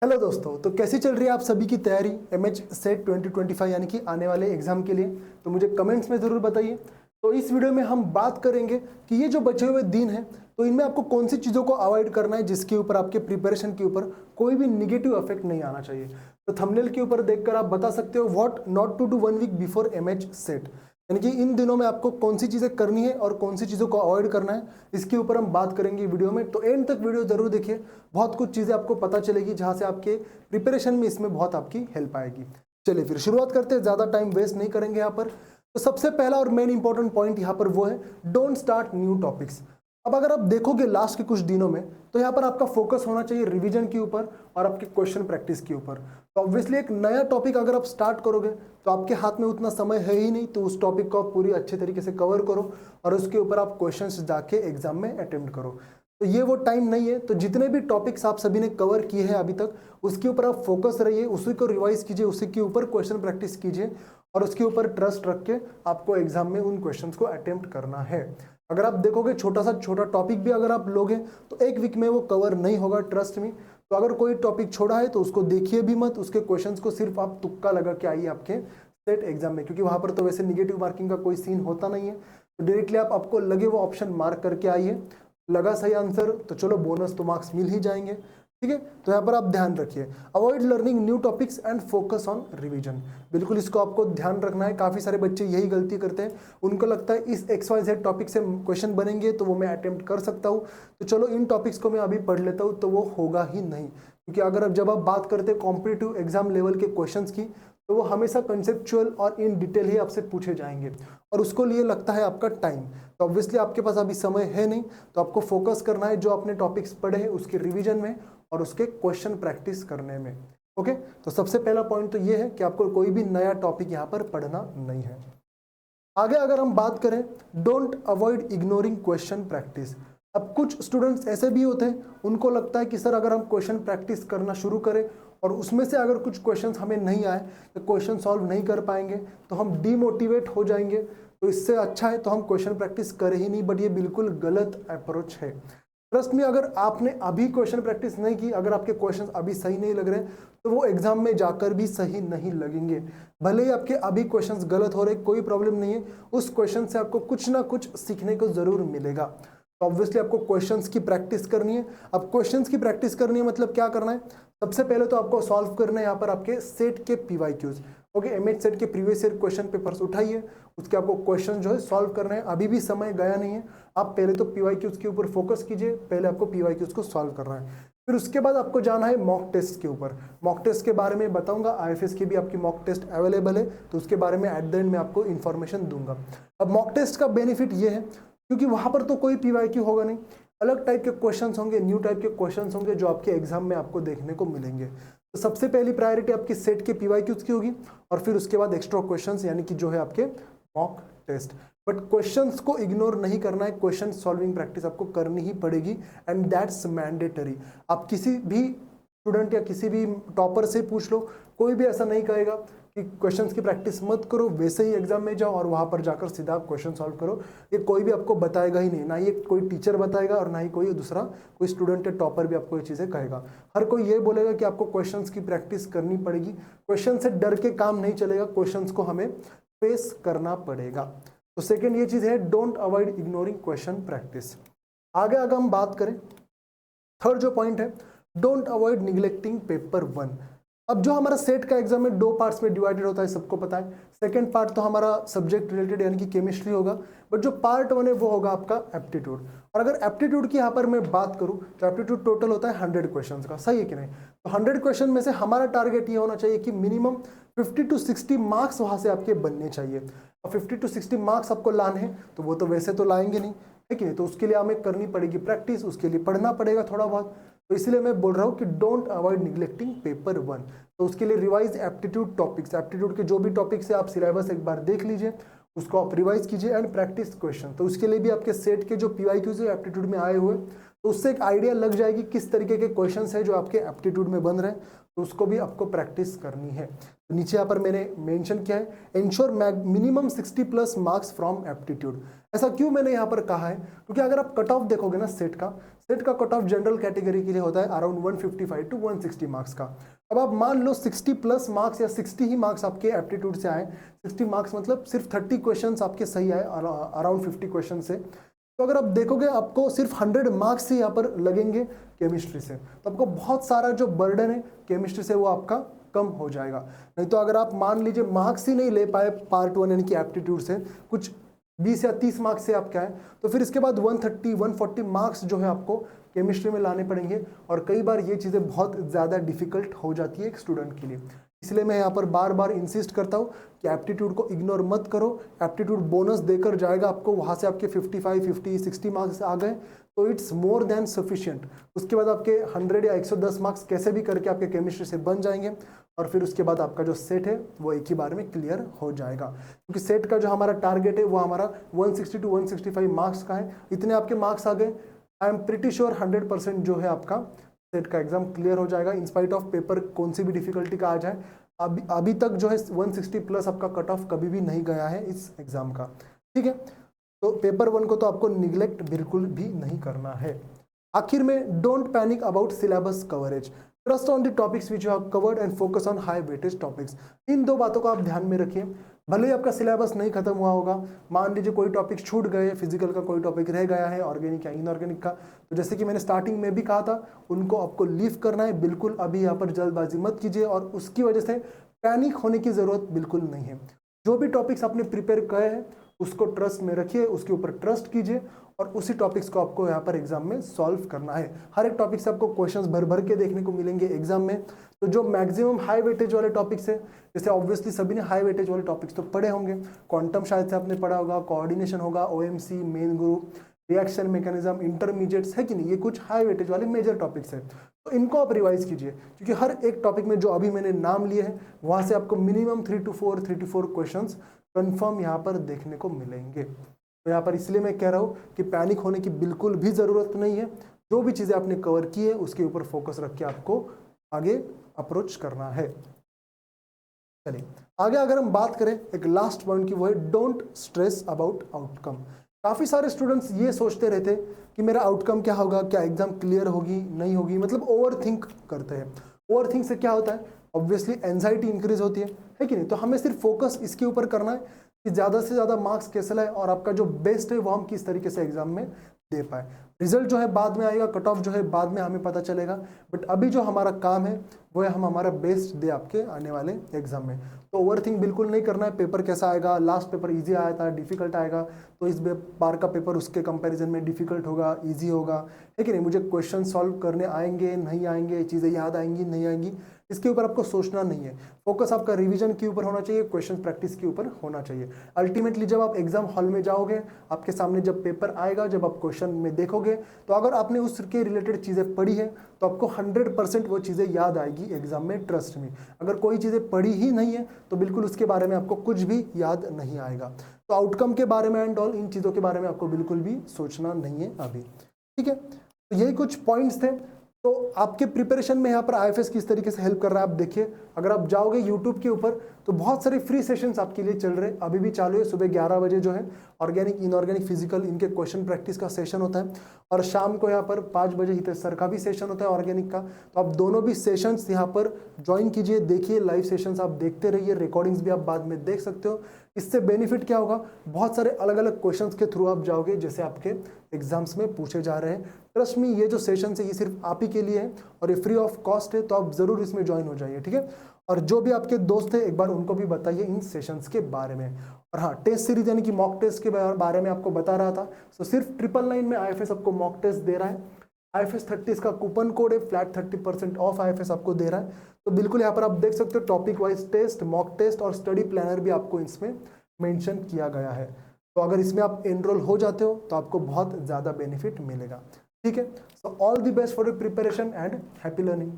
Hello दोस्तों, तो कैसी चल रही है आप सभी की तैयारी एमएच सेट 2025 यानी कि आने वाले एग्जाम के लिए। तो मुझे कमेंट्स में ज़रूर बताइए। तो इस वीडियो में हम बात करेंगे कि ये जो बचे हुए दिन हैं तो इनमें आपको कौन सी चीज़ों को अवॉइड करना है जिसके ऊपर आपके प्रिपरेशन के ऊपर कोई भी निगेटिव इफेक्ट नहीं आना चाहिए। तो थंबनेल के ऊपर देखकर आप बता सकते हो what not to do 1 week before MH SET, यानी कि इन दिनों में आपको कौन सी चीज़ें करनी है और कौन सी चीज़ों को अवॉइड करना है, इसके ऊपर हम बात करेंगे वीडियो में। तो एंड तक वीडियो जरूर देखिए, बहुत कुछ चीज़ें आपको पता चलेगी जहाँ से आपके प्रिपरेशन में इसमें बहुत आपकी हेल्प आएगी। चलिए फिर शुरुआत करते हैं, ज़्यादा टाइम वेस्ट नहीं करेंगे यहाँ पर। तो सबसे पहला और मेन इंपॉर्टेंट पॉइंट यहाँ पर वो है डोंट स्टार्ट न्यू टॉपिक्स। अब अगर आप देखोगे लास्ट के कुछ दिनों में तो यहाँ पर आपका फोकस होना चाहिए रिवीजन के ऊपर और आपके क्वेश्चन प्रैक्टिस के ऊपर। तो ऑब्वियसली एक नया टॉपिक अगर आप स्टार्ट करोगे तो आपके हाथ में उतना समय है ही नहीं, तो उस टॉपिक को आप पूरी अच्छे तरीके से कवर करो और उसके ऊपर आप क्वेश्चंस जाके एग्जाम में अटेम्प्ट करो। तो ये वो टाइम नहीं है। तो जितने भी टॉपिक्स आप सभी ने कवर किए हैं अभी तक उसके ऊपर आप फोकस रहिए, उसी को रिवाइज कीजिए, उसी के ऊपर क्वेश्चन प्रैक्टिस कीजिए और उसके ऊपर ट्रस्ट रख के आपको एग्जाम में उन क्वेश्चंस को अटेम्प्ट करना है। अगर आप देखोगे छोटा टॉपिक भी अगर आप लोगे तो एक वीक में वो कवर नहीं होगा, ट्रस्ट में। तो अगर कोई टॉपिक छोड़ा है तो उसको देखिए भी मत, उसके क्वेश्चंस को सिर्फ आप तुक्का लगा के आइए आपके सेट एग्जाम में, क्योंकि वहां पर तो वैसे निगेटिव मार्किंग का कोई सीन होता नहीं है। तो डायरेक्टली आपको लगे वो ऑप्शन मार्क करके आइए, लगा सही आंसर तो चलो बोनस तो मार्क्स मिल ही जाएंगे, ठीक है। तो यहाँ पर आप ध्यान रखिए, avoid learning new topics and focus on revision. बिल्कुल इसको आपको ध्यान रखना है। काफी सारे बच्चे यही गलती करते हैं, उनको लगता है इस XYZ टॉपिक से क्वेश्चन बनेंगे तो वो मैं अटेम्प्ट कर सकता हूँ, तो चलो इन टॉपिक्स को मैं अभी पढ़ लेता हूँ, तो वो होगा ही नहीं। क्योंकि अगर जब आप बात करते हैं कॉम्पिटिटिव एग्जाम लेवल के क्वेश्चन की तो वो हमेशा कंसेप्चुअल और इन डिटेल ही आपसे पूछे जाएंगे और उसको लिए लगता है आपका टाइम। तो ऑब्वियसली आपके पास अभी समय है नहीं, तो आपको फोकस करना है जो आपने टॉपिक्स पढ़े हैं उसके रिवीजन में और उसके क्वेश्चन प्रैक्टिस करने में। ओके, तो सबसे पहला पॉइंट तो ये है कि आपको कोई भी नया टॉपिक यहाँ पर पढ़ना नहीं है। आगे अगर हम बात करें, don't avoid ignoring question practice. अब कुछ स्टूडेंट्स ऐसे भी होते हैं, उनको लगता है कि सर अगर हम क्वेश्चन प्रैक्टिस करना शुरू करें और उसमें से अगर कुछ क्वेश्चंस हमें नहीं आए तो क्वेश्चन सॉल्व नहीं कर पाएंगे तो हम डीमोटिवेट हो जाएंगे, तो इससे अच्छा है तो हम क्वेश्चन प्रैक्टिस करें ही नहीं। बट ये बिल्कुल गलत अप्रोच है। ट्रस्ट में, अगर आपने अभी क्वेश्चन प्रैक्टिस नहीं की, अगर आपके क्वेश्चन अभी सही नहीं लग रहे तो वो एग्जाम में जाकर भी सही नहीं लगेंगे। भले ही आपके अभी क्वेश्चंस गलत हो रहे, कोई प्रॉब्लम नहीं है, उस क्वेश्चन से आपको कुछ ना कुछ सीखने को जरूर मिलेगा। तो ऑब्वियसली आपको क्वेश्चंस की प्रैक्टिस करनी है। अब क्वेश्चंस की प्रैक्टिस करनी है मतलब क्या करना है, सबसे पहले तो आपको सॉल्व करना है यहाँ पर आपके सेट के PYQs। ओके, एमएच सेट के प्रीवियस ईयर क्वेश्चन पेपर्स उठाइए, उसके आपको क्वेश्चन जो है सॉल्व करना है। अभी भी समय गया नहीं है, आप पहले तो PYQs के ऊपर फोकस कीजिए, पहले आपको PYQs को सॉल्व करना है। फिर उसके बाद आपको जाना है मॉक टेस्ट के ऊपर। मॉक टेस्ट के बारे में बताऊंगा, IFS की भी आपकी मॉक टेस्ट अवेलेबल है, तो उसके बारे में एट द एंड में आपको इन्फॉर्मेशन दूंगा। अब मॉक टेस्ट का बेनिफिट ये है क्योंकि वहां पर तो कोई PYQ होगा नहीं, अलग टाइप के क्वेश्चंस होंगे, न्यू टाइप के क्वेश्चंस होंगे जो आपके एग्जाम में आपको देखने को मिलेंगे। तो सबसे पहली प्रायोरिटी आपकी सेट के PYQs की होगी और फिर उसके बाद एक्स्ट्रा क्वेश्चंस यानी कि जो है आपके मॉक टेस्ट। बट क्वेश्चंस को इग्नोर नहीं करना है, क्वेश्चन सॉल्विंग प्रैक्टिस आपको करनी ही पड़ेगी एंड दैट्स मैंडेटरी। आप किसी भी स्टूडेंट या किसी भी टॉपर से पूछ लो, कोई भी ऐसा नहीं कहेगा कि क्वेश्चंस की प्रैक्टिस मत करो, वैसे ही एग्जाम में जाओ और वहां पर जाकर सीधा क्वेश्चन सॉल्व करो। ये कोई भी आपको बताएगा ही नहीं, ना ये कोई टीचर बताएगा और ना ही कोई दूसरा कोई स्टूडेंट या टॉपर भी आपको ये चीजें कहेगा। हर कोई ये बोलेगा कि आपको क्वेश्चंस की प्रैक्टिस करनी पड़ेगी। क्वेश्चन से डर के काम नहीं चलेगा, क्वेश्चंस को हमें फेस करना पड़ेगा। तो सेकेंड ये चीज है, don't avoid ignoring question practice. आगे अगर हम बात करें, थर्ड जो पॉइंट है, डोंट अवॉइड निग्लेक्टिंग पेपर 1। अब जो हमारा सेट का एग्जाम है 2 पार्ट्स में डिवाइडेड होता है, सबको पता है। सेकंड पार्ट तो हमारा सब्जेक्ट रिलेटेड यानी कि केमिस्ट्री होगा, बट जो पार्ट 1 है वो होगा आपका एप्टीट्यूड। और अगर एप्टीट्यूड की यहाँ पर मैं बात करूँ तो एप्टीट्यूड टोटल होता है 100 क्वेश्चन का, सही है कि नहीं। तो 100 क्वेश्चन में से हमारा टारगेट ये होना चाहिए कि मिनिमम 50 to 60 मार्क्स वहां से आपके बनने चाहिए। और 50 to 60 मार्क्स आपको लाने हैं तो वो तो वैसे तो लाएंगे नहीं, है कि नहीं। तो उसके लिए हमें करनी पड़ेगी प्रैक्टिस, उसके लिए पढ़ना पड़ेगा थोड़ा बहुत। तो इसलिए मैं बोल रहा हूँ कि डोंट अवॉइड निग्लेक्टिंग पेपर 1। तो उसके लिए रिवाइज एप्टीट्यूड टॉपिक्स, एप्टीट्यूड के जो भी टॉपिक्स है आप सिलेबस एक बार देख लीजिए, उसको आप रिवाइज कीजिए एंड प्रैक्टिस क्वेश्चन। तो उसके लिए भी आपके सेट के जो PYQs है एप्टीट्यूड में आए हुए तो उससे एक आइडिया लग जाएगी किस तरीके के क्वेश्चंस है जो आपके एप्टीट्यूड में बन रहे हैं, तो उसको भी आपको प्रैक्टिस करनी है। तो नीचे यहाँ पर मैंने मेंशन किया है ensure minimum 60+ marks from aptitude. ऐसा क्यों मैंने यहाँ पर कहा है, क्योंकि अगर आप कट ऑफ देखोगे ना सेट का कट ऑफ जनरल कैटेगरी के लिए होता है अराउंड 155 टू 160 मार्क्स का। अब आप मान लो 60+ मार्क्स या 60 ही मार्क्स आपके एप्टीट्यूड से आए, 60 मार्क्स मतलब सिर्फ 30 क्वेश्चन आपके सही आए अराउंड 50 क्वेश्चन से, तो अगर आप देखोगे आपको सिर्फ 100 मार्क्स ही यहाँ पर लगेंगे केमिस्ट्री से, तो आपको बहुत सारा जो बर्डन है केमिस्ट्री से वो आपका कम हो जाएगा। नहीं तो अगर आप मान लीजिए मार्क्स ही नहीं ले पाए पार्ट 1 यानी कि एप्टीट्यूड से, कुछ 20 या 30 मार्क्स से आप क्या है, तो फिर इसके बाद 130-140 मार्क्स जो है आपको केमिस्ट्री में लाने पड़ेंगे, और कई बार ये चीज़ें बहुत ज़्यादा डिफिकल्ट हो जाती है एक स्टूडेंट के लिए। इसलिए मैं यहाँ पर बार बार इंसिस्ट करता हूँ कि एप्टीट्यूड को इग्नोर मत करो। एप्टीट्यूड बोनस देकर जाएगा आपको, वहाँ से आपके 55, 50, 60 मार्क्स आ गए तो इट्स मोर देन सफिशिएंट। उसके बाद आपके 100 या 110 मार्क्स कैसे भी करके आपके केमिस्ट्री से बन जाएंगे, और फिर उसके बाद आपका जो सेट है वो एक ही बार में क्लियर हो जाएगा। क्योंकि सेट का जो हमारा टारगेट है वो हमारा 160 टू 165 मार्क्स का है। इतने आपके मार्क्स आ गए, आई एम प्रिटी श्योर 100% जो है आपका सेट का एग्जाम क्लियर हो जाएगा, इंस्पाइट ऑफ पेपर कौन सी भी डिफिकल्टी का आ जाए। अभी तक जो है 160+ आपका कट ऑफ कभी भी नहीं गया है इस एग्जाम का, ठीक है। तो पेपर 1 को तो आपको निगलेक्ट बिल्कुल भी नहीं करना है। आखिर में don't panic about syllabus coverage, trust on the topics which you have covered and focus on high weightage topics. इन दो बातों को आप ध्यान में रखिए। भले ही आपका सिलेबस नहीं खत्म हुआ होगा, मान लीजिए कोई टॉपिक छूट गए, फिजिकल का कोई टॉपिक रह गया है, ऑर्गेनिक या इनऑर्गेनिक का, तो जैसे कि मैंने स्टार्टिंग में भी कहा था, उनको आपको लीव करना है। बिल्कुल अभी यहाँ पर जल्दबाजी मत कीजिए, और उसकी वजह से पैनिक होने की जरूरत बिल्कुल नहीं है। जो भी टॉपिक्स आपने प्रिपेयर किए हैं उसको ट्रस्ट में रखिए, उसके ऊपर ट्रस्ट कीजिए, और उसी टॉपिक्स को आपको यहाँ पर एग्जाम में सॉल्व करना है। हर एक टॉपिक से आपको क्वेश्चंस भर भर के देखने को मिलेंगे एग्जाम में। तो जो मैक्सिमम हाई वेटेज वाले टॉपिक्स है, जैसे ऑब्वियसली सभी ने हाई वेटेज वाले टॉपिक्स तो पढ़े होंगे, क्वांटम शायद से आपने पढ़ा होगा, कोऑर्डिनेशन होगा, OMC, main group, reaction mechanism, intermediates है कि नहीं, ये कुछ हाई वेटेज वाले मेजर टॉपिक्स है। तो इनको आप रिवाइज कीजिए, क्योंकि हर एक टॉपिक में जो अभी मैंने नाम लिए हैं वहाँ से आपको मिनिमम 3 to 4 क्वेश्चंस कंफर्म यहाँ पर देखने को मिलेंगे। तो यहाँ पर इसलिए मैं कह रहा हूँ कि पैनिक होने की बिल्कुल भी ज़रूरत नहीं है। जो भी चीज़ें आपने कवर की है उसके ऊपर फोकस रख के आपको आगे अप्रोच करना है। चलिए आगे अगर हम बात करें एक लास्ट पॉइंट की, वो है डोंट स्ट्रेस अबाउट आउटकम। काफ़ी सारे स्टूडेंट्स ये सोचते रहते कि मेरा आउटकम क्या होगा, क्या एग्जाम क्लियर होगी नहीं होगी, मतलब ओवर थिंक करते हैं। ओवर थिंक से क्या होता है, ऑब्वियसली एंजाइटी इंक्रीज होती है कि नहीं। तो हमें सिर्फ फोकस इसके ऊपर करना है कि ज़्यादा से ज़्यादा मार्क्स कैसे लाए, और आपका जो बेस्ट है वो हम किस तरीके से एग्जाम में दे पाए। रिजल्ट जो है बाद में आएगा, कट ऑफ जो है बाद में हमें पता चलेगा, बट अभी जो हमारा काम है वो है हम हमारा बेस्ट दे आपके आने वाले एग्जाम में। तो ओवरथिंक बिल्कुल नहीं करना है। पेपर कैसा आएगा, लास्ट पेपर इजी आया था, डिफिकल्ट आएगा, तो इस बार का पेपर उसके कंपैरिजन में डिफिकल्ट होगा, इजी होगा, है कि नहीं। मुझे क्वेश्चन सॉल्व करने आएंगे नहीं आएंगे, चीज़ें याद आएंगी नहीं आएंगी, इसके ऊपर आपको सोचना नहीं है। फोकस आपका रिवीजन के ऊपर होना चाहिए, क्वेश्चन प्रैक्टिस के ऊपर होना चाहिए। अल्टीमेटली जब आप एग्जाम हॉल में जाओगे, आपके सामने जब पेपर आएगा, जब आप क्वेश्चन में देखोगे, तो अगर आपने उसके रिलेटेड चीज़ें पढ़ी है तो आपको 100% वो चीज़ें याद आएगी एग्जाम में, ट्रस्ट में। अगर कोई चीज़ें पढ़ी ही नहीं है तो बिल्कुल उसके बारे में आपको कुछ भी याद नहीं आएगा। तो आउटकम के बारे में एंड ऑल इन चीज़ों के बारे में आपको बिल्कुल भी सोचना नहीं है अभी, ठीक है। तो यही कुछ पॉइंट्स थे। तो आपके प्रिपरेशन में यहाँ पर आईएफएस किस तरीके से हेल्प कर रहा है आप देखिए। अगर आप जाओगे यूट्यूब के ऊपर तो बहुत सारे फ्री सेशंस आपके लिए चल रहे हैं, अभी भी चालू है। सुबह 11 बजे जो है ऑर्गेनिक इनऑर्गेनिक फिजिकल इनके क्वेश्चन प्रैक्टिस का सेशन होता है, और शाम को यहाँ पर 5 बजे हितेश सर का भी सेशन होता है ऑर्गेनिक का। तो आप दोनों भी सेशंस यहाँ पर ज्वाइन कीजिए, देखिए लाइव सेशंस आप देखते रहिए, रिकॉर्डिंग्स भी आप बाद में देख सकते हो। इससे बेनिफिट क्या होगा, बहुत सारे अलग अलग क्वेश्चंस के थ्रू आप जाओगे जैसे आपके एग्जाम्स में पूछे जा रहे हैं। ट्रस्ट मी, ये जो सेशन है ये सिर्फ आप ही के लिए है और ये फ्री ऑफ कॉस्ट है, तो आप जरूर इसमें ज्वाइन हो जाइए, ठीक है। और जो भी आपके दोस्त हैं एक बार उनको भी बताइए इन सेशंस के बारे में। और हाँ, टेस्ट सीरीज यानी कि मॉक टेस्ट के बारे में आपको बता रहा था, तो सिर्फ 999 में आईएफएस आपको मॉक टेस्ट दे रहा है। आईएफएस 30 का कूपन कोड है, फ्लैट 30% ऑफ आईएफएस आपको दे रहा है। तो बिल्कुल यहाँ पर आप देख सकते हो topic wise test, mock test और स्टडी प्लानर भी आपको इसमें मेंशन किया गया है। तो अगर इसमें आप एनरोल हो जाते हो तो आपको बहुत ज़्यादा बेनिफिट मिलेगा, ठीक है। So all the best for your preparation and happy learning.